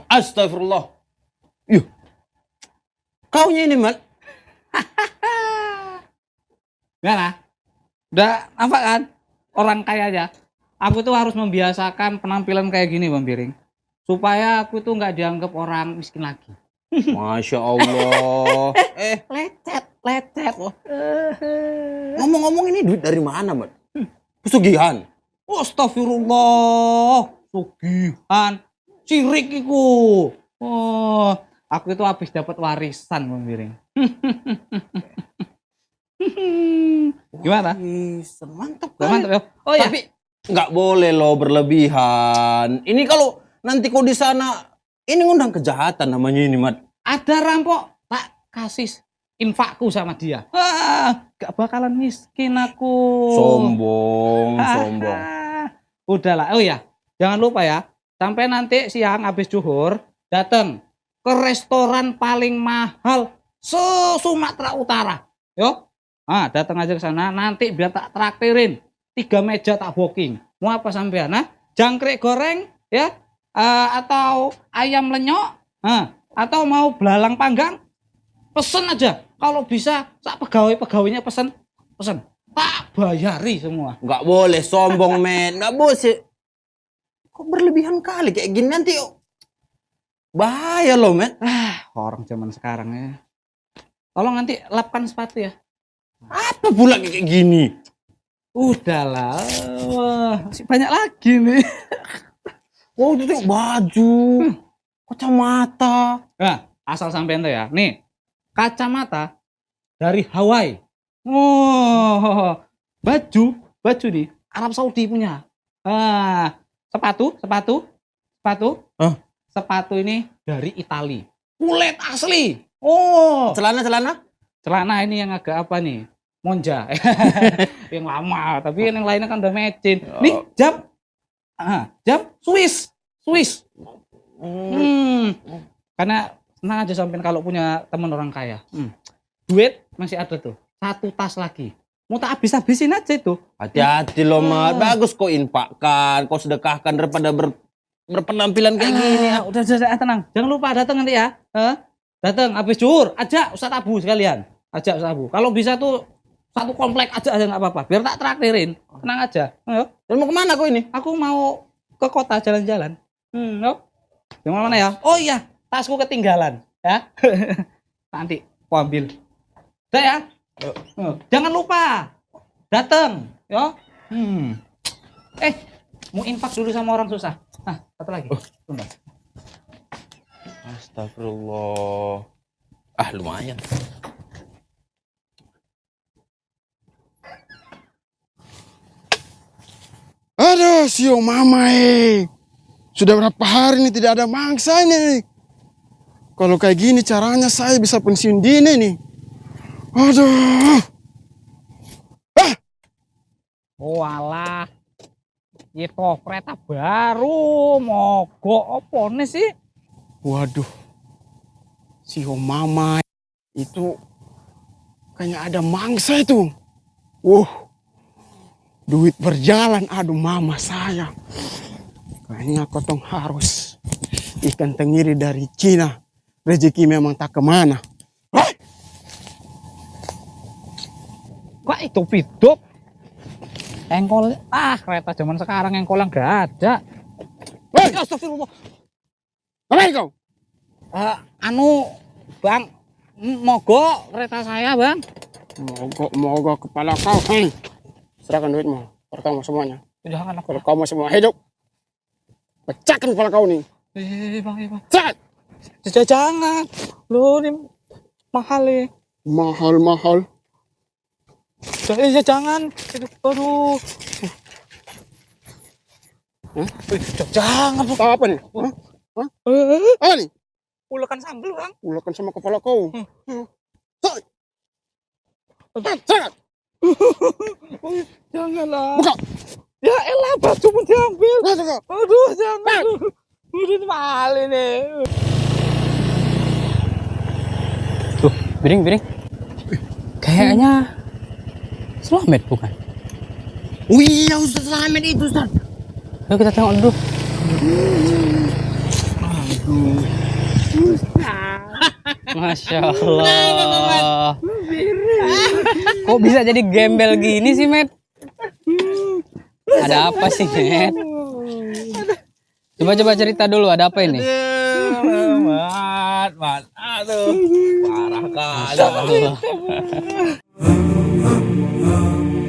Astagfirullah. Yuh, kaunya ini, Mat. Enggak lah. Udah nampak kan? Orang kaya aja. Aku tuh harus membiasakan penampilan kayak gini, Bang Biring. Supaya aku tuh nggak dianggap orang miskin lagi. Masya Allah. Lecet. Ngomong-ngomong ini duit dari mana, Mat? Pesugihan. Astagfirullah. Sugihan. Sirik iku. Oh, aku itu habis dapat warisan, Bang Biring. Gimana? Mantap Mantap kan? ya. Oh ya. Tapi nggak boleh loh berlebihan. Ini kalau nanti kau di sana, ini ngundang kejahatan namanya ini, Mat. Ada rampok, tak kasih infakku sama dia. Gak bakalan miskin aku. Sombong. Udahlah. Oh ya, jangan lupa ya. Sampai nanti siang habis zuhur datang ke restoran paling mahal se-Sumatera Utara. Yo. Datang aja ke sana. Nanti biar tak traktirin. 3 meja tak booking. Mau apa sampean? Jangkrik goreng ya? Atau ayam lenyok? Atau mau belalang panggang? Pesen aja. Kalau bisa, sak pegawainya pesen. Tak bayari semua. Nggak boleh sombong, men. Nggak boleh. Kok berlebihan kali kayak gini nanti yuk. Bahaya loh, men. Orang zaman sekarang ya. Tolong nanti lapkan sepatu ya. Apa pula kayak gini? Udahlah. Wah, masih banyak lagi nih. Wow, itu baju, kacamata. Asal sampean tuh ya. Nih, kacamata dari Hawaii. Oh, baju nih Arab Saudi punya. Sepatu. Sepatu ini dari Itali. Kulit asli. Oh, celana ini yang agak apa nih? Monja. Yang lama, tapi yang lainnya kan udah matching. Nih, jam Swiss. Karena tenang aja sampean kalau punya teman orang kaya. Duit masih ada tuh. 1 tas lagi. Mau tak habis-habisin aja itu. Hati-hati loh, Mat. Bagus kau infakkan, kau sedekahkan daripada berpenampilan kayak gini. Udah tenang. Jangan lupa datang nanti ya. Datang habis zuhur, ajak Ustaz Abu sekalian. Ajak Ustaz Abu. Kalau bisa tuh 1 komplek aja nggak apa-apa. Biar tak traktirin. Tenang aja. Ayo. Dan mau kemana kau ini? Aku mau ke kota jalan-jalan. Yang mana ya? Oh iya, tasku ketinggalan. Ya. Nanti aku ambil. Udah ya. Jangan lupa datang. Yo. Mau infak dulu sama orang susah. Satu lagi. Tunggu. Astagfirullah. Lumayan. Aduh, sio mama sudah berapa hari ini tidak ada mangsa ini. Kalau kayak gini caranya saya bisa pensiun dini nih. Aduh. Walah. Itu kereta baru mogok apa nih sih? Waduh. Sio mama itu kayaknya ada mangsa itu. Duit berjalan, aduh mama saya. Kayaknya kotong harus ikan tenggiri dari Cina. Rezeki memang tak kemana. Kok itu hidup? Engkol, kereta zaman sekarang engkolan gak ada. Astagfirullah. Apa kau? Bang, mogok kereta saya, Bang. Mogok kepala kau. Serahkan duitmu, pertama semuanya. Jangan aku. Kalau kamu semua hidup, pecahkan kepala kau nih. Bang. Cat! Jangan. Loh, ini mahal ya. Mahal. Jangan. Aduh. Jangan. Tahu apa nih? Apa nih? Ulekan sambal, Bang. Ulekan sama kepala kau. Sangat. Janganlah. Buka. Ya elah, baju pun diambil. Aduh, jangan. Udah mahal ini. Tuh, Biring. Kayaknya Slamet bukan? Oh iya, Ustaz Slamet itu, Ustaz. Yuk kita tengok dulu. Masya Allah. Kok bisa jadi gembel gini sih, Met? Ada apa sih, Met? Coba cerita dulu, ada apa ini? Mat. Aduh. Parah kali. Masya Allah.